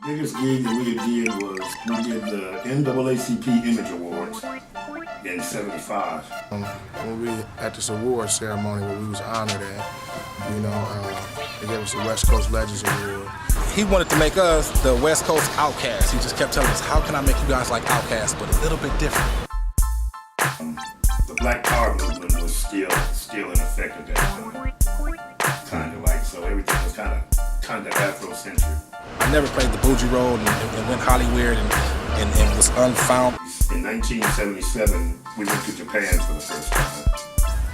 Biggest gig that we did was we did the NAACP Image Awards in '75. When we at this award ceremony where we was honored at, they gave us the West Coast Legends Award. He wanted to make us the West Coast Outcasts. He just kept telling us, how can I make you guys like Outcasts, but a little bit different? The Black Power movement was still in effect at that time. Kind of like, so everything was kind of Afrocentric. I never played the bougie role and went Hollywood and was unfound. In 1977, we went to Japan for the first time.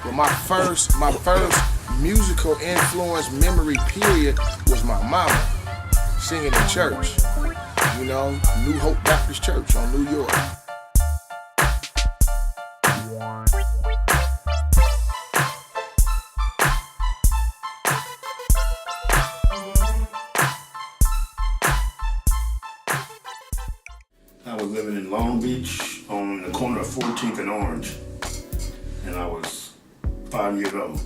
But my first musical influence memory period was my mama singing in church. New Hope Baptist Church on New York. I was living in Long Beach on the corner of 14th and Orange, and I was 5 years old.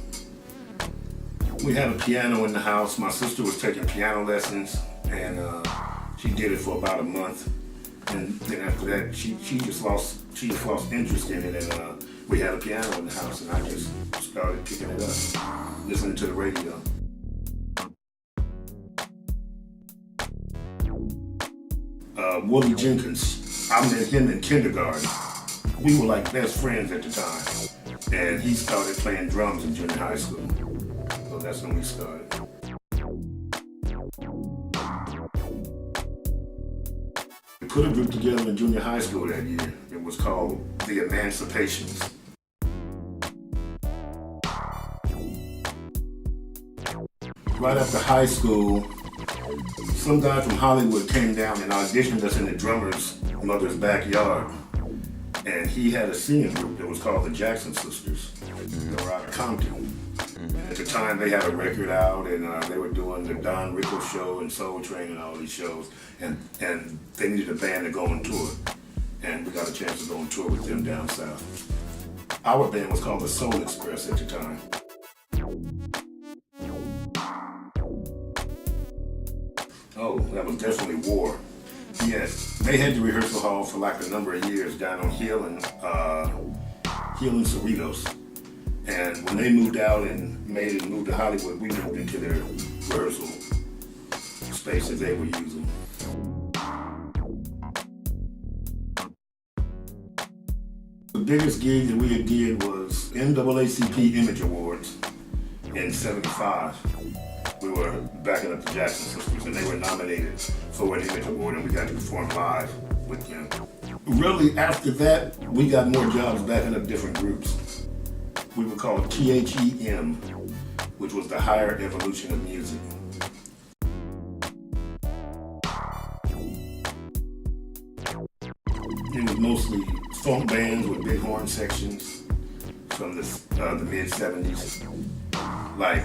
We had a piano in the house. My sister was taking piano lessons, and she did it for about a month. And then after that, she just lost interest in it, and we had a piano in the house, and I just started picking it up, listening to the radio. Willie Jenkins, I met him in kindergarten. We were like best friends at the time. And he started playing drums in junior high school. So that's when we started. We put a group together in junior high school that year. It was called the Emancipations. Right after high school, some guy from Hollywood came down and auditioned us in the drummer's mother's backyard. And he had a singing group that was called the Jackson Sisters. They were out of Compton. At the time, they had a record out, and they were doing the Don Rickles show and Soul Train and all these shows. And they needed a band to go on tour. And we got a chance to go on tour with them down south. Our band was called the Soul Express at the time. Oh, that was definitely war. Yes, they had the rehearsal hall for like a number of years down on Hill and Cerritos. And when they moved out and made it move to Hollywood, we moved into their rehearsal space that they were using. The biggest gig that we did was NAACP Image Awards in '75. We were backing up the Jackson Sisters, and they were nominated for an Image Award, and we got to perform live with them. Really, after that, we got more jobs backing up different groups. We were called THEM, which was the Higher Evolution of Music. It was mostly funk bands with big horn sections from the mid-'70s, like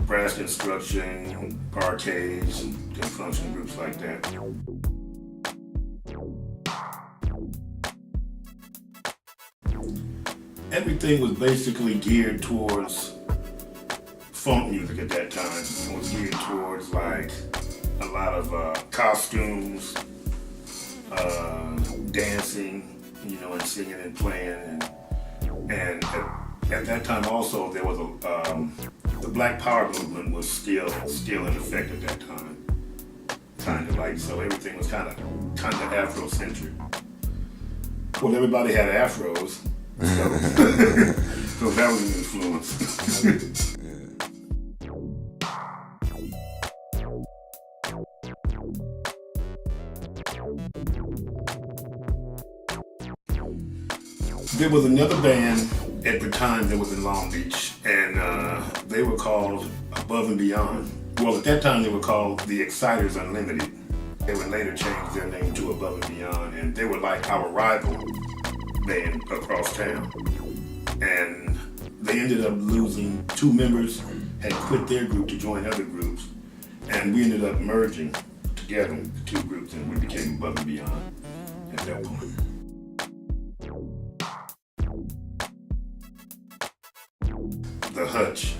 Brass Construction, Parquets, and function groups like that. Everything was basically geared towards funk music at that time. It was geared towards like a lot of costumes, dancing, and singing and playing. And at that time also there was the Black Power movement was still in effect at that time. Kind of like, so everything was kind of Afrocentric. Well, everybody had afros, so that was an influence. There was another band at the time that was in Long Beach, and they were called Above and Beyond. Well, at that time they were called the Exciters Unlimited. They would later change their name to Above and Beyond, and they were like our rival band across town. And they ended up losing 2 members, had quit their group to join other groups, and we ended up merging together, the 2 groups, and we became Above and Beyond at that point. The Hutch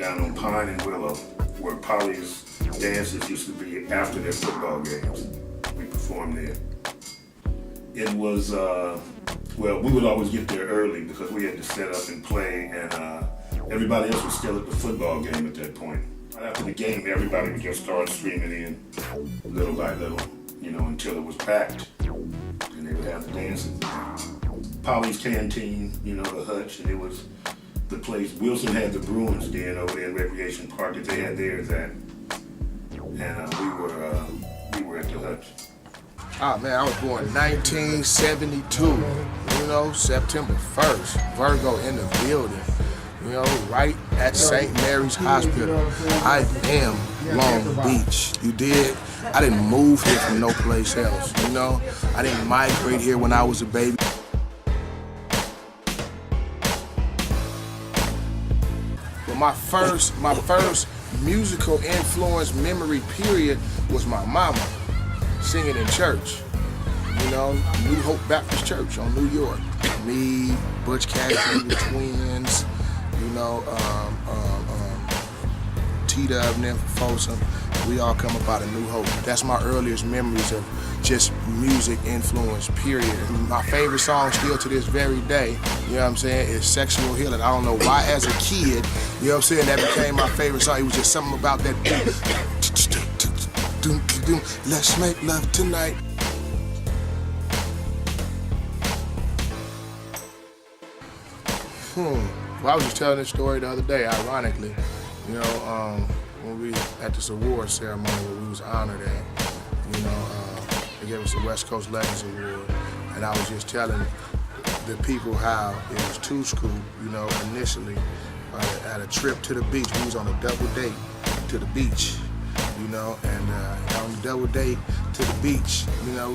down on Pine and Willow, where Polly's dances used to be after their football games. We performed there. It was, well, we would always get there early because we had to set up and play, and everybody else was still at the football game at that point. Right after the game, everybody would just start streaming in, little by little, you know, until it was packed, and they would have the dances. Polly's Canteen, you know, the hutch, and it was the place. Wilson had the Bruins Den over there in Recreation Park that they had theirs at, and we were at the hutch. Ah man, I was born 1972, you know, September 1st, Virgo in the building, you know, right at St. Mary's Hospital. I am Long Beach, you did? I didn't move here from no place else, you know? I didn't migrate here when I was a baby. But my first musical influence memory period was my mama. Singing in church, you know, New Hope Baptist Church on New York. Me, Butch Cassidy, the twins, you know, T-Dub, and them Folsom. We all come up out of New Hope. That's my earliest memories of just music influence, period. My favorite song still to this very day, you know what I'm saying, is Sexual Healing. I don't know why as a kid, you know what I'm saying, that became my favorite song. It was just something about that. Let's make love tonight. Well, I was just telling this story the other day, ironically. You know, when we at this award ceremony where we was honored at, you know, they gave us the West Coast Legends Award, and I was just telling the people how it was two school, you know, initially at a trip to the beach. We was on a double date to the beach. You know, and on the double date to the beach, you know,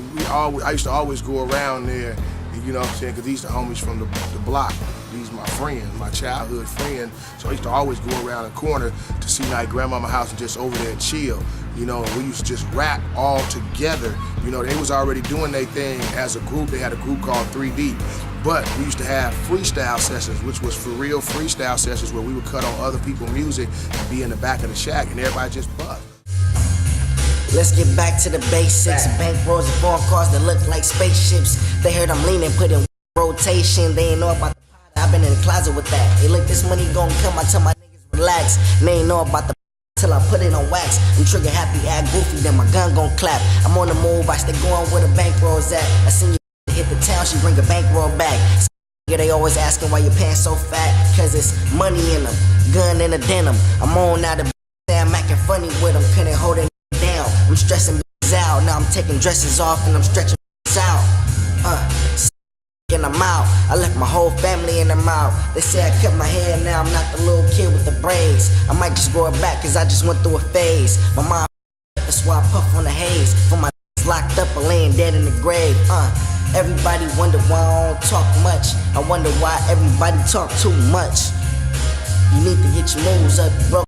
I used to always go around there, you know what I'm saying, because these are homies from the block. These my friends, my childhood friend. So I used to always go around the corner to see my grandmama's house and just over there and chill, you know, and we used to just rap all together. You know, they was already doing their thing as a group. They had a group called 3D. But we used to have freestyle sessions, which was for real freestyle sessions where we would cut on other people's music and be in the back of the shack and everybody just bust. Let's get back to the basics. Bank rolls and foreign cars that look like spaceships. They heard I'm leaning, put in rotation. They ain't know about the pot. I've been in the closet with that. Hey, look, this money gon' come. I tell my niggas relax. And they ain't know about the till I put it on wax. I'm trigger happy, act goofy, then my gun gon' clap. I'm on the move, I stay going where the bankroll's at. I seen you hit the town, she bring a bankroll back. Yeah, they always asking why your pants so fat. Cause it's money in them, gun in the denim. I'm on now the I'm acting funny with them, couldn't hold it down. I'm stressing out, now I'm taking dresses off and I'm stretching out. And I'm out. I left my whole family in the mouth. They say I cut my hair, now I'm not the little kid with the braids. I might just grow it back cause I just went through a phase. My mom, that's why I puff on the haze. For my locked up or laying dead in the grave. Everybody wonder why I don't talk much. I wonder why everybody talk too much. You need to get your moves up, bro.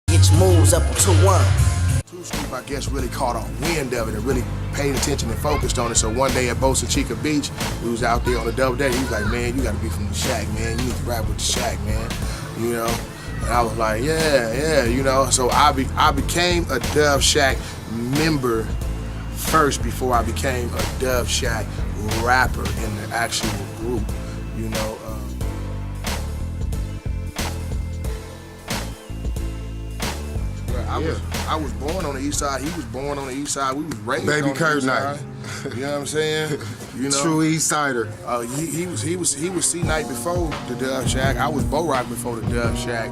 Get your moves up in 2-1. Two Scoop, I guess, really caught on wind of it and really paid attention and focused on it. So one day at Bosa Chica Beach, we was out there on the double day. He was like, man, you gotta be from the shack, man. You need to rap with the shack, man. You know? And I was like, yeah, you know. So I became a Dove Shack member first before I became a Dove Shack rapper in the actual group, you know. I was born on the east side. He was born on the east side. We was raised Baby on the Kurt east night. side. You know what I'm saying? You know, True East Sider. He was C Night before the Dove Shack. I was Bo Rock before the Dove Shack.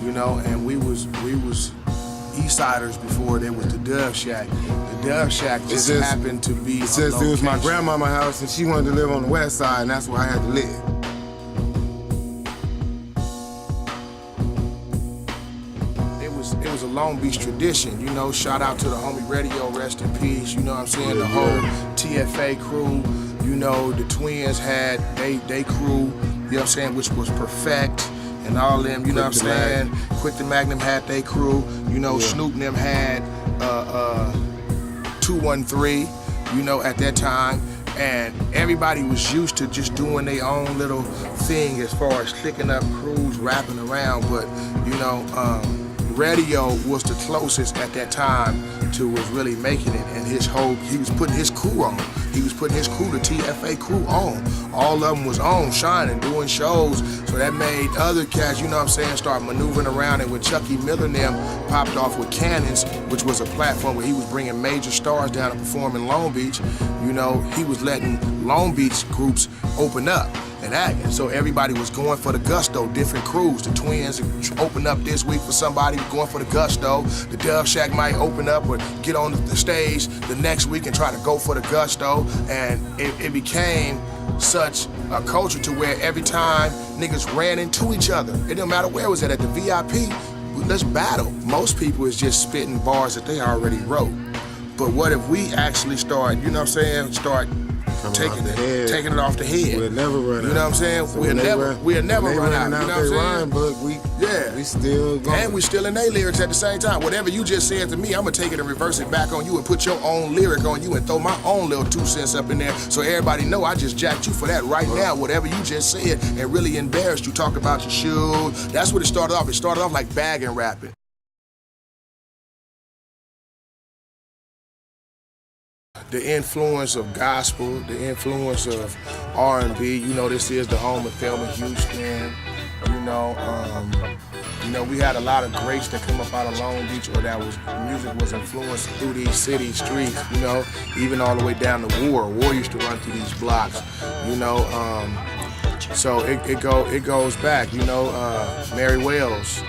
You know, and we was East Siders before there was the Dove Shack. The Dove Shack just happened to be. It's just it was my grandmama's house and she wanted to live on the west side and that's where I had to live. It was a Long Beach tradition, you know. Shout out to the homie Radio, rest in peace. You know what I'm saying? The whole TFA crew, you know, the twins had they crew, you know what I'm saying, which was perfect. And all them, you know what I'm saying? Quick the Magnum had they crew, you know, Snoop and them had 213, you know, at that time. And everybody was used to just doing their own little thing as far as sticking up crews, rapping around. But, radio was the closest at that time to was really making it, and he was putting his crew on. He was putting his crew, the TFA crew, on. All of them was on, shining, doing shows. So that made other cats, start maneuvering around. And when Chucky Miller and them popped off with Cannons, which was a platform where he was bringing major stars down to perform in Long Beach, he was letting Long Beach groups open up and act. And so everybody was going for the gusto, different crews. The Twins opened up this week for somebody going for the gusto. The Dove Shack might open up or get on the stage the next week and try to go for the gusto. And it became such a culture to where every time niggas ran into each other, it didn't matter where it was at the VIP, let's battle. Most people is just spitting bars that they already wrote. But what if we actually start, start taking it off the head. We'll never run out. You know what I'm saying? So we'll never run out. You know what I'm saying? Rhyme book, we still going. And we still in their lyrics at the same time. Whatever you just said to me, I'm gonna take it and reverse it back on you and put your own lyric on you and throw my own little 2 cents up in there so everybody know I just jacked you for that right now. Whatever you just said and really embarrassed you, talk about your shoes. That's what it started off. It started off like bagging rapping. The influence of gospel, the influence of R&B, this is the home of Thelma Houston. We had a lot of greats that come up out of Long Beach, or music was influenced through these city streets, even all the way down to War. War used to run through these blocks, so it goes back, Mary Wells,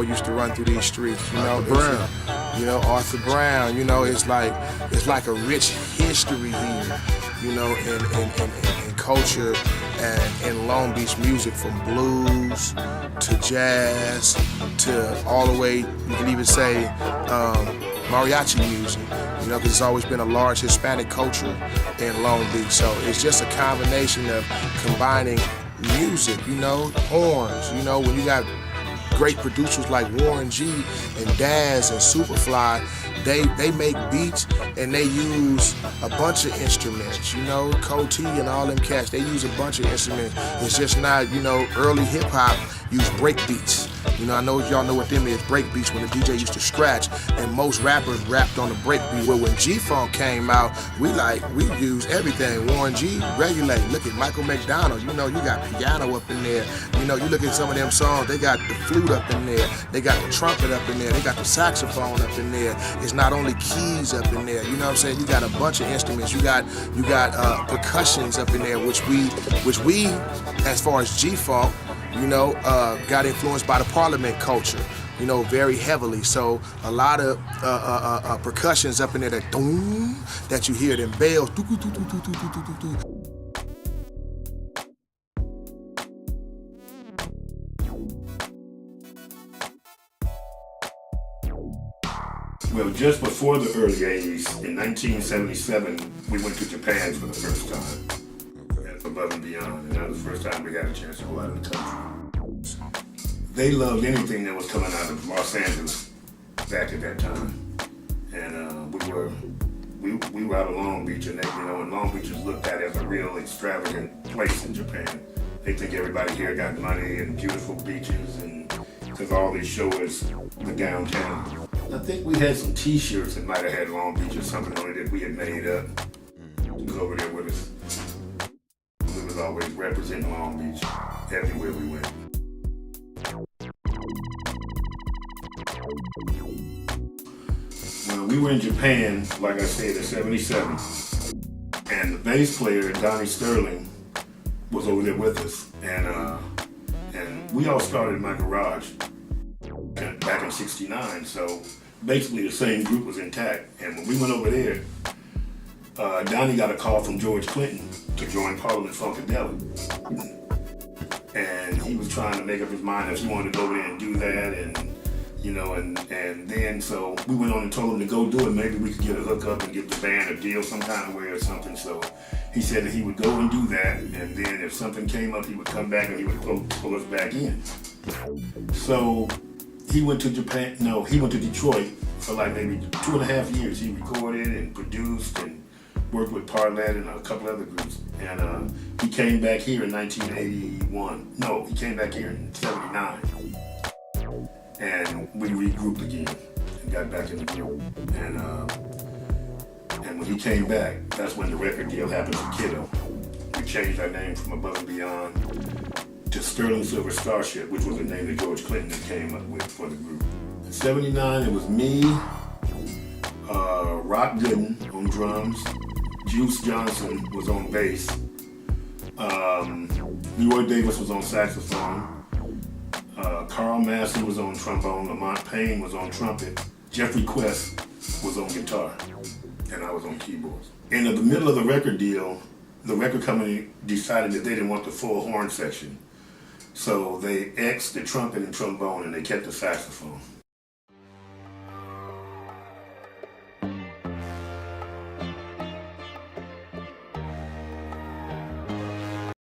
used to run through these streets, Arthur Brown, it's like a rich history here, in culture and in Long Beach music, from blues to jazz to all the way, you can even say mariachi music, because it's always been a large Hispanic culture in Long Beach. So it's just a combination of combining music, horns, when you got great producers like Warren G and Daz and Superfly, they make beats and they use a bunch of instruments, Coty and all them cats, they use a bunch of instruments. It's just not, early hip hop used break beats. I know y'all know what them is, break beats, when the DJ used to scratch, and most rappers rapped on the break beat. Well, when G-Funk came out, we used everything. Warren G, Regulate. Look at Michael McDonald, you got piano up in there. You look at some of them songs, they got the flute up in there, they got the trumpet up in there, they got the saxophone up in there. It's not only keys up in there, you got a bunch of instruments. You got percussions up in there, which we, as far as G-Funk, got influenced by the Parliament culture, very heavily. So a lot of percussions up in there that you hear, them bells. Well, just before the early 80s, in 1977, we went to Japan for the first time. Above and Beyond, and that was the first time we got a chance to go out of the country. They loved anything that was coming out of Los Angeles back at that time, and we were out of Long Beach, and and Long Beach is looked at as a real extravagant place in Japan. They think everybody here got money and beautiful beaches, and because all they show is the downtown. I think we had some T-shirts that might have had Long Beach or something on it that we had made up to go over there with us. Always representing Long Beach everywhere we went. Well, we were in Japan, like I said, in '77, and the bass player, Donnie Sterling, was over there with us, and we all started in my garage back in '69. So basically, the same group was intact. And when we went over there, Donnie got a call from George Clinton to join Parliament Funkadelic. And he was trying to make up his mind if he wanted to go in and do that, and then so we went on and told him to go do it. Maybe we could get a hookup and give the band a deal some kind of way or something. So he said that he would go and do that, and then if something came up, he would come back and he would pull us back in. So he went to he went to Detroit for like maybe 2.5 years. He recorded and produced and worked with Parlet and a couple other groups. And he came back here in 1981. No, he came back here in 79. And we regrouped again and got back in the group. And when he came back, that's when the record deal happened with Kiddo. We changed our name from Above and Beyond to Sterling Silver Starship, which was the name that George Clinton came up with for the group. In 79, it was me, Rock Gooden on drums, Juice Johnson was on bass, Leroy Davis was on saxophone, Carl Massey was on trombone, Lamont Payne was on trumpet, Jeffrey Quest was on guitar, and I was on keyboards. And in the middle of the record deal, the record company decided that they didn't want the full horn section. So they X'd the trumpet and trombone and they kept the saxophone.